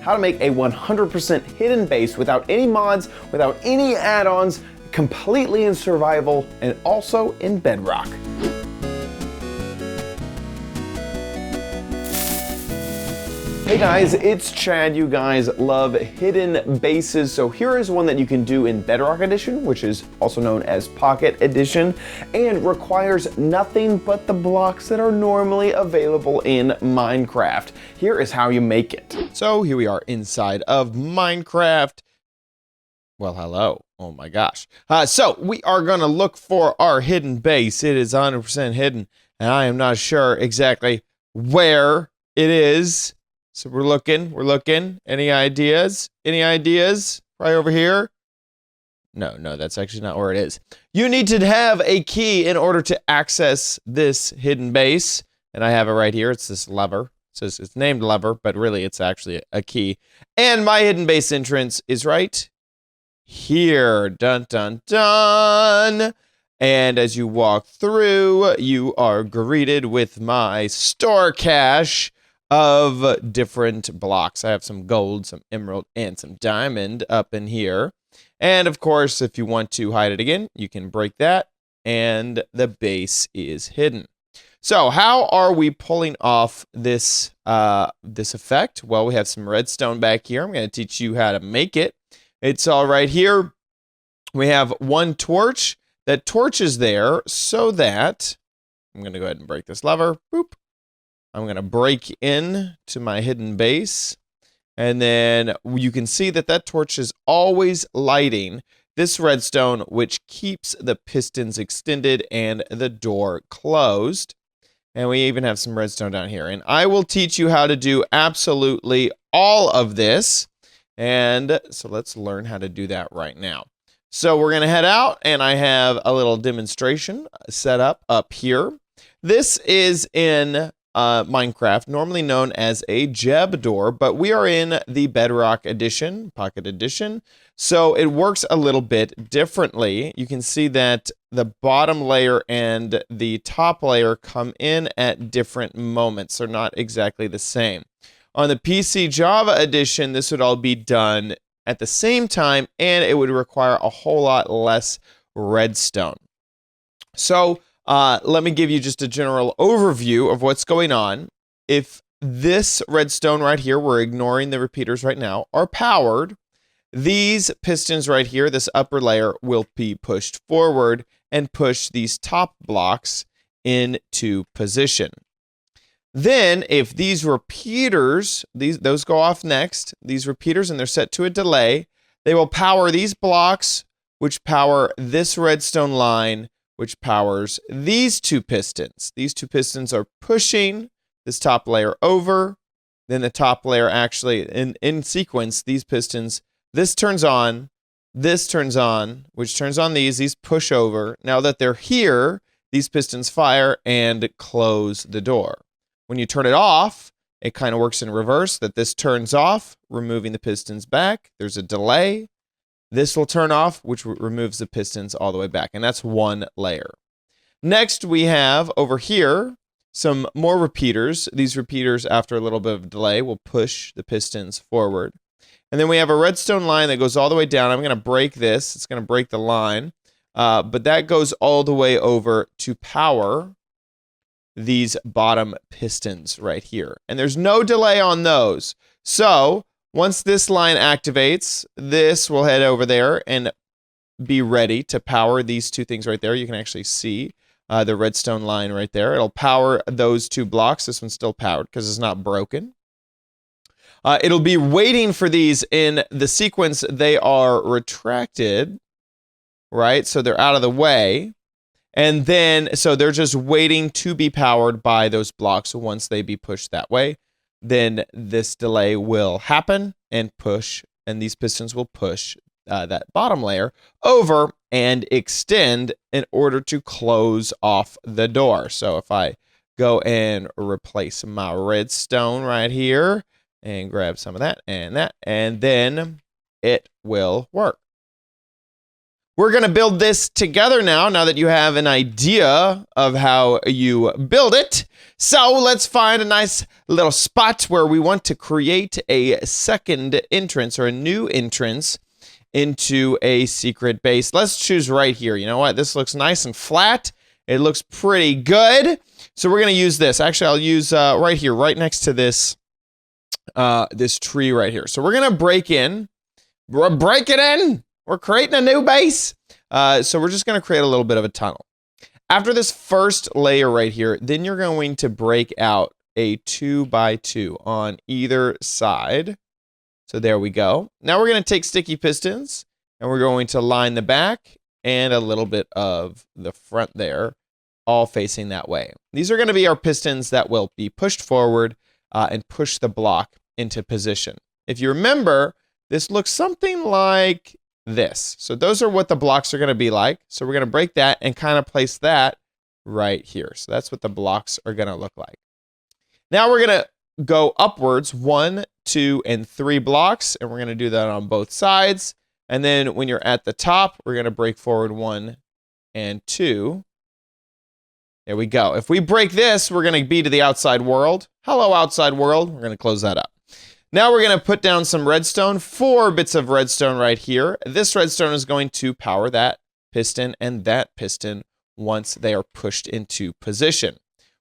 how to make a 100% hidden base without any mods, without any add-ons, completely in survival, and also in Bedrock. Hey guys, it's Chad. You guys love hidden bases, so here is one that you can do in Bedrock Edition, which is also known as Pocket Edition, and requires nothing but the blocks that are normally available in Minecraft. Here is how you make it. So here we are inside of Minecraft. Well, hello. Oh my gosh. So we are going to look for our hidden base. It is 100% hidden, and I am not sure exactly where it is. So we're looking. Any ideas? Any ideas? Right over here? No, that's actually not where it is. You need to have a key in order to access this hidden base. And I have it right here. It's this lever. It says it's named lever, but really it's actually a key. And my hidden base entrance is right here. Dun, dun, dun. And as you walk through, you are greeted with my store cache of different blocks. I have some gold, some emerald, and some diamond up in here. And of course, if you want to hide it again, you can break that, and the base is hidden. So how are we pulling off this this effect? Well, we have some redstone back here. I'm going to teach you how to make it. It's all right here. We have one torch. That torch is there so that I'm going to go ahead and break this lever. Boop. I'm going to break in to my hidden base, and then you can see that that torch is always lighting this redstone, which keeps the pistons extended and the door closed. And we even have some redstone down here. And I will teach you how to do absolutely all of this. And so let's learn how to do that right now. So we're going to head out, and I have a little demonstration set up here. This is in Minecraft, normally known as a Jeb door, but we are in the Bedrock Edition, Pocket Edition, so it works a little bit differently. You can see that the bottom layer and the top layer come in at different moments. They're not exactly the same. On the PC Java Edition, this would all be done at the same time, and it would require a whole lot less redstone. So let me give you just a general overview of what's going on. If this redstone right here, we're ignoring the repeaters right now, are powered, these pistons right here, this upper layer, will be pushed forward and push these top blocks into position. Then, if these repeaters, those go off next, these repeaters, and they're set to a delay, they will power these blocks, which power this redstone line, which powers these two pistons. These two pistons are pushing this top layer over. Then the top layer actually, in sequence, these pistons, this turns on, which turns on these push over. Now that they're here, these pistons fire and close the door. When you turn it off, it kind of works in reverse, that this turns off, removing the pistons back. There's a delay. This will turn off, which removes the pistons all the way back, and that's one layer. Next, we have over here some more repeaters. These repeaters, after a little bit of delay, will push the pistons forward. And then we have a redstone line that goes all the way down. I'm going to break this. It's going to break the line, but that goes all the way over to power these bottom pistons right here. And there's no delay on those. So once this line activates, this will head over there and be ready to power these two things right there. You can actually see the redstone line right there. It'll power those two blocks. This one's still powered because it's not broken. It'll be waiting for these in the sequence. They are retracted, right? So they're out of the way. And then, so they're just waiting to be powered by those blocks. So once they be pushed that way, then this delay will happen and push, and these pistons will push that bottom layer over and extend in order to close off the door. So if I go and replace my redstone right here and grab some of that, and then it will work. We're going to build this together now that you have an idea of how you build it. So let's find a nice little spot where we want to create a second entrance or a new entrance into a secret base. Let's choose right here. You know what? This looks nice and flat. It looks pretty good. So we're going to use this. Actually, I'll use right here, right next to this, this tree right here. So we're going to break in. We're breaking in. We're creating a new base. So we're just going to create a little bit of a tunnel. After this first layer right here, then you're going to break out a 2x2 on either side. So there we go. Now we're going to take sticky pistons and we're going to line the back and a little bit of the front there, all facing that way. These are going to be our pistons that will be pushed forward and push the block into position. If you remember, this looks something like this. So those are what the blocks are going to be like. So we're going to break that and kind of place that right here. So that's what the blocks are going to look like. Now we're going to go upwards 1, 2, and 3 blocks, and we're going to do that on both sides. And then when you're at the top, we're going to break forward 1 and 2. There we go. If we break this, we're going to be to the outside world. Hello, outside world. We're going to close that up. Now we're going to put down some redstone, 4 bits of redstone right here. This redstone is going to power that piston and that piston once they are pushed into position.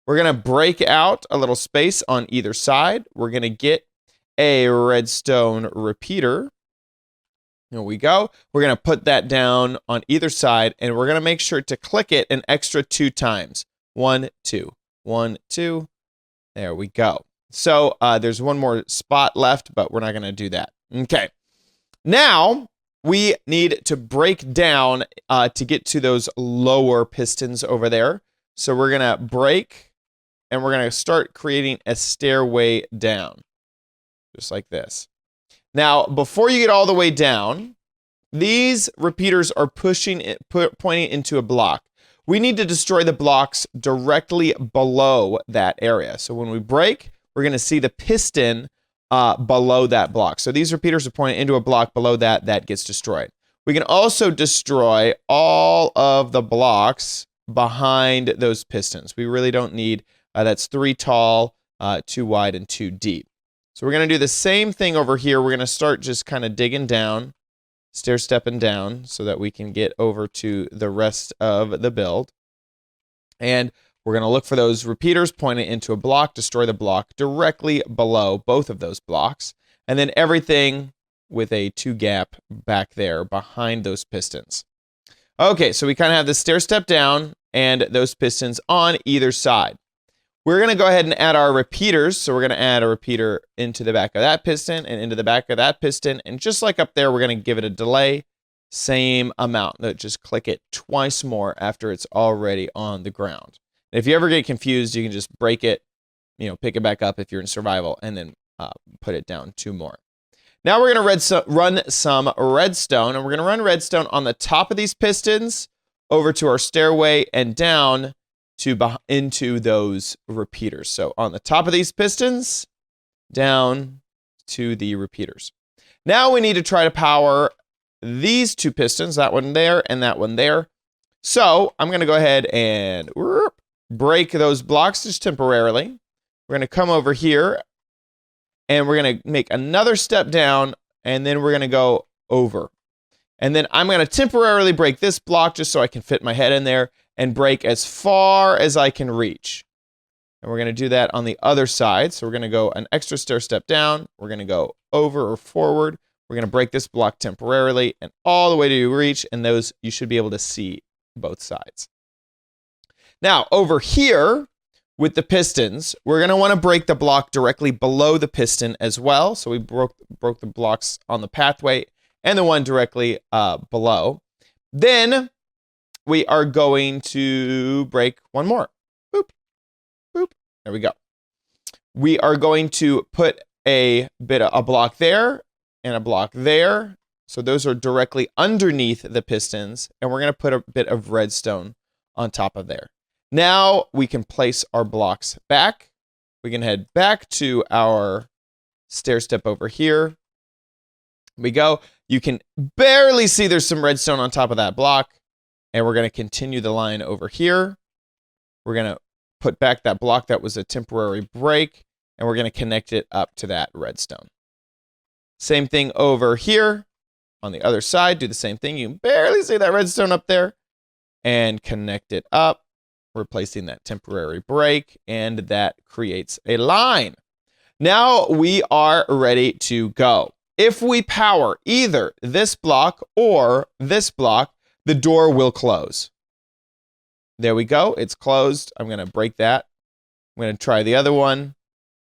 We're going to break out a little space on either side. We're going to get a redstone repeater. Here we go. We're going to put that down on either side, and we're going to make sure to click it an extra 2 times. 1, 2. 1, 2. There we go. So there's one more spot left, but we're not going to do that. Okay. Now we need to break down to get to those lower pistons over there. So we're going to break, and we're going to start creating a stairway down, just like this. Now, before you get all the way down, these repeaters are pointing into a block. We need to destroy the blocks directly below that area. So when we break, we're going to see the piston below that block. So these repeaters are pointing into a block below that gets destroyed. We can also destroy all of the blocks behind those pistons. We really don't need, that's 3 tall, 2 wide, and 2 deep. So we're going to do the same thing over here. We're going to start just kind of digging down, stair-stepping down so that we can get over to the rest of the build. And we're going to look for those repeaters pointing into a block, destroy the block directly below both of those blocks, and then everything with a 2 gap back there behind those pistons. Okay, so we kind of have this stair-step down and those pistons on either side. We're going to go ahead and add our repeaters. So we're going to add a repeater into the back of that piston and into the back of that piston. And just like up there, we're going to give it a delay. Same amount. Just click it twice more after it's already on the ground. And if you ever get confused, you can just break it, pick it back up if you're in survival, and then put it down 2 more. Now we're going to run some redstone, and we're going to run redstone on the top of these pistons over to our stairway and down into those repeaters. So on the top of these pistons, down to the repeaters. Now we need to try to power these 2 pistons, that one there and that one there. So I'm going to go ahead and break those blocks just temporarily. We're going to come over here and we're going to make another step down, and then we're going to go over. And then I'm going to temporarily break this block just so I can fit my head in there and break as far as I can reach. And we're going to do that on the other side. So we're going to go an extra stair step down. We're going to go over or forward. We're going to break this block temporarily and all the way to reach. And those, you should be able to see both sides. Now, over here with the pistons, we're going to want to break the block directly below the piston as well. So we broke the blocks on the pathway and the one directly below. Then we are going to break one more. Boop, boop. There we go. We are going to put a block there and a block there. So those are directly underneath the pistons. And we're going to put a bit of redstone on top of there. Now we can place our blocks back. We can head back to our stair step over here. we go. You can barely see there's some redstone on top of that block. And we're going to continue the line over here. We're going to put back that block that was a temporary break. And we're going to connect it up to that redstone. Same thing over here. On the other side, do the same thing. You can barely see that redstone up there. And connect it up, replacing that temporary break. And that creates a line. Now we are ready to go. If we power either this block or this block, the door will close. There we go. It's closed. I'm going to break that. I'm going to try the other one,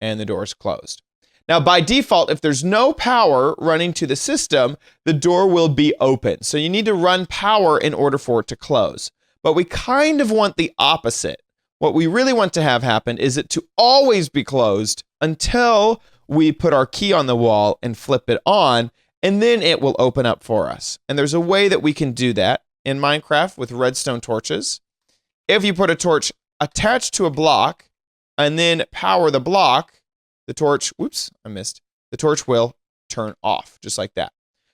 and the door's closed. Now, by default, if there's no power running to the system, the door will be open. So you need to run power in order for it to close. But we kind of want the opposite. What we really want to have happen is it to always be closed until we put our key on the wall and flip it on, and then it will open up for us. And there's a way that we can do that in Minecraft with redstone torches. If you put a torch attached to a block and then power the block, the torch, whoops, I missed. The torch will turn off, just like that.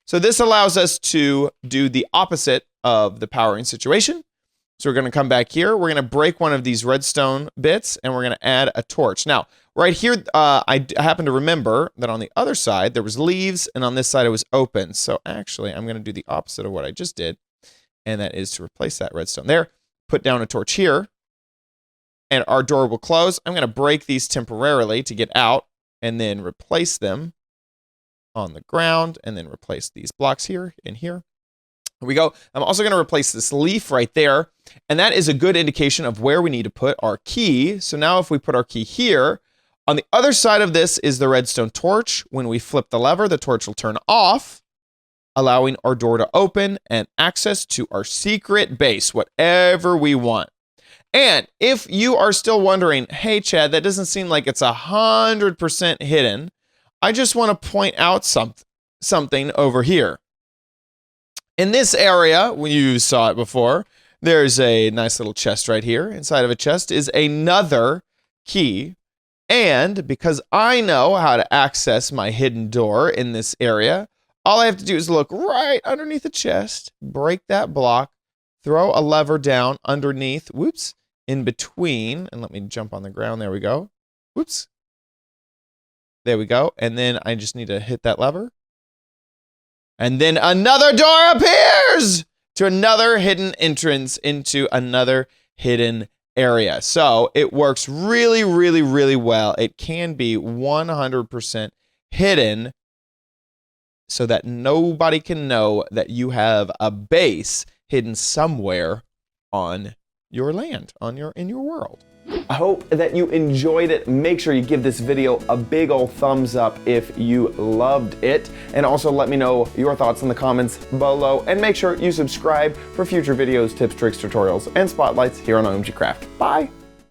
So this allows us to do the opposite of the powering situation. So we're going to come back here. We're going to break one of these redstone bits, and we're going to add a torch. Now, right here, I happen to remember that on the other side, there was leaves, and on this side, it was open. So actually, I'm going to do the opposite of what I just did, and that is to replace that redstone there. Put down a torch here, and our door will close. I'm going to break these temporarily to get out, and then replace them on the ground, and then replace these blocks here and here. Here we go. I'm also going to replace this leaf right there, and that is a good indication of where we need to put our key. So now if we put our key here, on the other side of this is the redstone torch. When we flip the lever, the torch will turn off, allowing our door to open and access to our secret base, whatever we want. And if you are still wondering, hey, Chad, that doesn't seem like it's 100% hidden, I just want to point out something over here. In this area, when you saw it before, there's a nice little chest right here. Inside of a chest is another key. And because I know how to access my hidden door in this area, all I have to do is look right underneath the chest, break that block, throw a lever down underneath, whoops, in between, and let me jump on the ground. There we go. Whoops. There we go. And then I just need to hit that lever. And then another door appears to another hidden entrance into another hidden area. So it works really, really, really well. It can be 100% hidden so that nobody can know that you have a base hidden somewhere on your land, in your world. I hope that you enjoyed it. Make sure you give this video a big old thumbs up if you loved it. And also let me know your thoughts in the comments below. And make sure you subscribe for future videos, tips, tricks, tutorials, and spotlights here on OMGcraft. Bye!